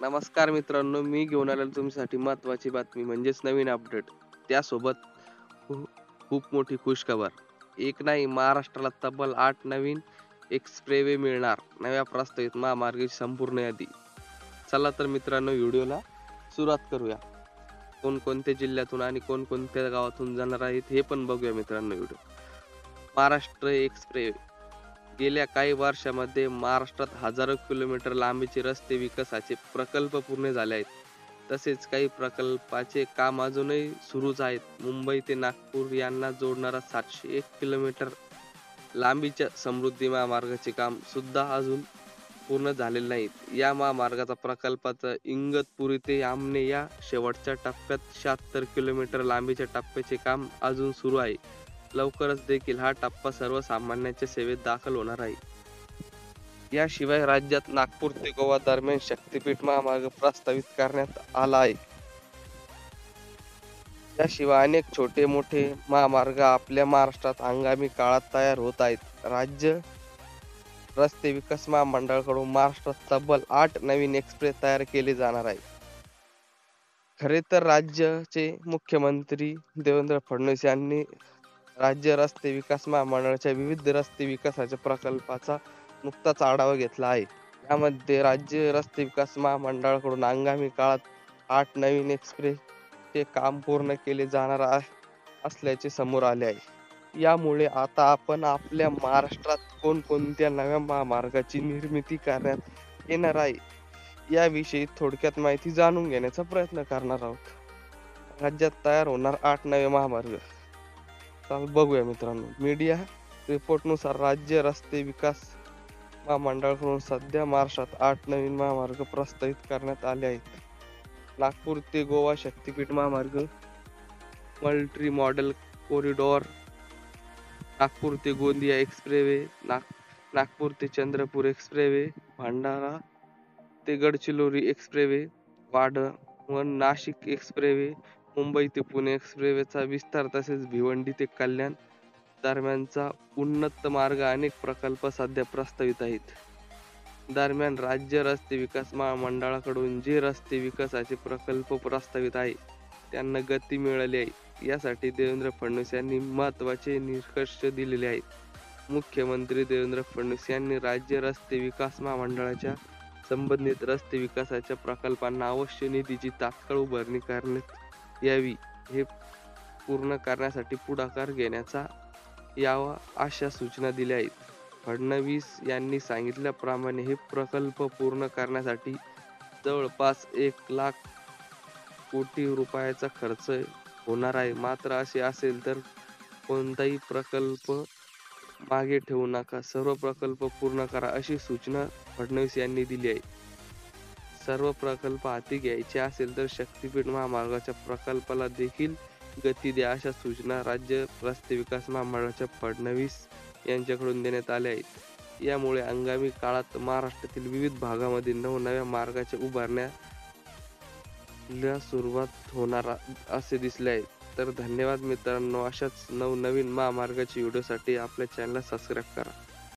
नमस्कार मित्रांनो, मी घेऊन आलेलो तुमच्यासाठी महत्त्वाची बातमी म्हणजेच नवीन अपडेट. त्यासोबत खू खूप मोठी खुशखबर. एक नाही, महाराष्ट्राला तब्बल 8 नवीन एक्सप्रेसवे मिळणार. नव्या प्रस्तावित महामार्गाची संपूर्ण यादी. चला तर मित्रांनो, व्हिडिओला सुरुवात करूया. कोणकोणत्या जिल्ह्यातून आणि कोणकोणत्या गावातून जाणार आहेत हे पण बघूया मित्रांनो व्हिडिओ. महाराष्ट्र एक्सप्रेस. गेल्या काही वर्षांमध्ये महाराष्ट्रात हजारो किलोमीटर लांबीचे रस्ते विकासाचे प्रकल्प पूर्ण झाले आहेत. तसेच काही प्रकल्पाचे काम अजूनही सुरूच आहेत. मुंबई ते नागपूर यांना जोडणारा 701 किलोमीटर लांबीच्या समृद्धी महामार्गाचे काम सुद्धा अजून पूर्ण झालेले नाहीत. या महामार्गाचा प्रकल्पाचा इगतपुरी ते आमने या शेवटच्या टप्प्यात 76 किलोमीटर लांबीच्या टप्प्याचे काम अजून सुरू आहे. लवकरच देखील हा टप्पा सर्वसामान्यांच्या सेवेत दाखल होणार आहे. याशिवाय राज्यात नागपूर ते गोवा दरम्यान शक्तीपीठ महामार्ग प्रस्तावित करण्यात आला आहे. याशिवाय अनेक छोटे मोठे महामार्ग आपल्या महाराष्ट्रात आगामी काळात तयार होत आहेत. राज्य रस्ते विकास महामंडळाकडून महाराष्ट्रात तब्बल 8 नवीन एक्सप्रेस तयार केले जाणार आहे. खरे तर राज्याचे मुख्यमंत्री देवेंद्र फडणवीस यांनी राज्य रस्ते विकास महामंडळाच्या विविध रस्ते विकासाच्या प्रकल्पाचा नुकताच आढावा घेतला आहे. यामध्ये राज्य रस्ते विकास महामंडळाकडून आगामी काळात 8 नवीन एक्सप्रेसचे काम पूर्ण केले जाणार असल्याचे समोर आले आहे. यामुळे आता आपण आपल्या महाराष्ट्रात कोणकोणत्या नव्या महामार्गाची निर्मिती करण्यात येणार आहे याविषयी थोडक्यात माहिती जाणून घेण्याचा प्रयत्न करणार आहोत. राज्यात तयार होणार 8 नवे महामार्ग. बघूया मित्रांनो. मीडिया रिपोर्टनुसार राज्य रस्ते विकास महामंडळाकडून सध्या महाराष्ट्रात 8 नवीन महामार्ग प्रस्तावित करण्यात आले आहेत. नागपूर ते गोवा शक्तीपीठ महामार्ग, मल्टी मॉडेल कॉरिडॉर, नागपूर ते गोंदिया एक्सप्रेसवे, नागपूर ते चंद्रपूर एक्सप्रेसवे, भंडारा ते गडचिरोली एक्सप्रेसवे, वाढवण नाशिक एक्सप्रेसवे, मुंबई ते पुणे एक्सप्रेसवेचा विस्तार तसेच भिवंडी ते कल्याण दरम्यानचा उन्नत मार्ग अनेक प्रकल्प सध्या प्रस्तावित आहेत. दरम्यान राज्य रस्ते विकास महामंडळाकडून जे रस्ते विकासाचे प्रकल्प प्रस्तावित आहे त्यांना गती मिळाली आहे. यासाठी देवेंद्र फडणवीस यांनी महत्त्वाचे निष्कर्ष दिलेले आहेत. मुख्यमंत्री देवेंद्र फडणवीस यांनी राज्य रस्ते विकास महामंडळाच्या संबंधित रस्ते विकासाच्या प्रकल्पांना आवश्यक निधीची तात्काळ उभारणी करण्यात यावी, हे पूर्ण करण्यासाठी पुढाकार घेण्याचा यावा अशा सूचना दिल्या आहेत. फडणवीस यांनी सांगितल्याप्रमाणे हे प्रकल्प पूर्ण करण्यासाठी जवळपास 1 लाख कोटी रुपयाचा खर्च होणार आहे. मात्र असे असेल तर कोणताही प्रकल्प मागे ठेवू नका, सर्व प्रकल्प पूर्ण करा अशी सूचना फडणवीस यांनी दिली आहे. सर्व प्रकल्प हाती घ्यायचे असेल तर शक्तीपीठ महामार्गाच्या प्रकल्पाला देखील गती द्या अशा सूचना राज्य रस्ते विकास महामंडळाच्या फडणवीस यांच्याकडून देण्यात आल्या आहेत. यामुळे आगामी काळात महाराष्ट्रातील विविध भागामध्ये नवनव्या मार्गाच्या उभारण्याला सुरुवात होणार असे दिसले आहे. तर धन्यवाद मित्रांनो. अशाच नवनवीन महामार्गाच्या व्हिडिओसाठी आपल्या चॅनलला सबस्क्राईब करा.